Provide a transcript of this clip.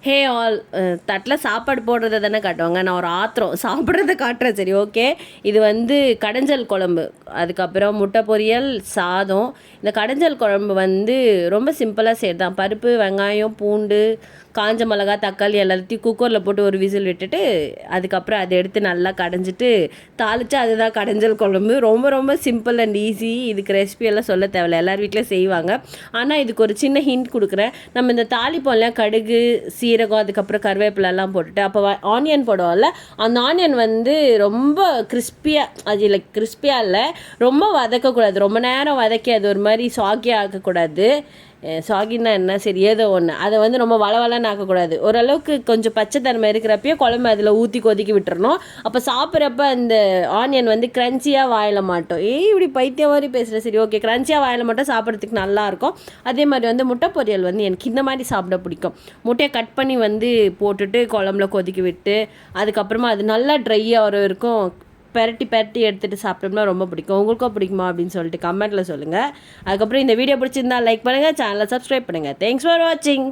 Hey all, தட்டில் சாப்பாடு போடுறத தானே காட்டுவாங்க. நான் ஒரு ஆத்திரம் சாப்பிட்றத காட்டுறேன். சரி, ஓகே. இது வந்து கடைஞ்சல் குழம்பு, அதுக்கப்புறம் முட்டை பொரியல், சாதம். இந்த கடைஞ்சல் குழம்பு வந்து ரொம்ப சிம்பிளாக செய்கிறது தான். பருப்பு, வெங்காயம், பூண்டு, காஞ்ச மிளகா, தக்காளி எல்லாத்தையும் குக்கரில் போட்டு ஒரு விசில் விட்டுட்டு அதுக்கப்புறம் அதை எடுத்து நல்லா கடைஞ்சிட்டு தாளித்து அதுதான் கடைஞ்சல் குழம்பு. ரொம்ப ரொம்ப சிம்பிள் அண்ட் ஈஸி. இதுக்கு ரெசிபியெல்லாம் சொல்ல தேவையில்ல, எல்லார் வீட்டிலையும் செய்வாங்க. ஆனால் இதுக்கு ஒரு சின்ன ஹிண்ட் கொடுக்குறேன். நம்ம இந்த தாளிப்போம்ல, கடுகு, சீரகம், அதுக்கப்புறம் கருவேப்பிலெல்லாம் போட்டுட்டு அப்போ ஆனியன் போடுவோம்ல, அந்த ஆனியன் வந்து ரொம்ப கிறிஸ்பியாக, அது லைக் கிறிஸ்பியாக இல்லை, ரொம்ப வதக்கக்கூடாது. ரொம்ப நேரம் வதக்கி அது ஒரு மாதிரி சாகியாக ஆக்கக்கூடாது. சாகின்னா என்ன, சரி ஏதோ ஒன்று. அதை வந்து ரொம்ப வளவலன்னு ஆக்கக்கூடாது. ஓரளவுக்கு கொஞ்சம் பச்சைத்தன்மை இருக்கிறப்பயே குழம்பு அதில் ஊற்றி கொதிக்க விட்டுறணும். அப்போ சாப்பிட்றப்ப அந்த ஆனியன் வந்து க்ரன்ச்சியாக வாயில மாட்டோம். இப்படி பைத்தியம் மாதிரி பேசுகிறேன். சரி, ஓகே. க்ரன்ச்சியாக வாயில மாட்டோம், சாப்பிட்றதுக்கு நல்லாயிருக்கும். அதே மாதிரி வந்து முட்டை பொரியல் வந்து எனக்கு இந்த மாதிரி சாப்பிட பிடிக்கும். முட்டையை கட் பண்ணி வந்து போட்டுட்டு குழம்புல கொதிக்க விட்டு அதுக்கப்புறமா அது நல்லா ட்ரை ஆகிற வரைக்கும் பெரட்டி பெரட்டி எடுத்துகிட்டு சாப்பிட்டோம்னா ரொம்ப பிடிக்கும். உங்களுக்கும் பிடிக்குமா அப்படின்னு சொல்லிட்டு கமெண்ட்டில் சொல்லுங்கள். அதுக்கப்புறம் இந்த வீடியோ பிடிச்சிருந்தா லைக் பண்ணுங்கள், சேனலை சப்ஸ்கிரைப் பண்ணுங்கள். தேங்க்ஸ் ஃபார் வாட்சிங்.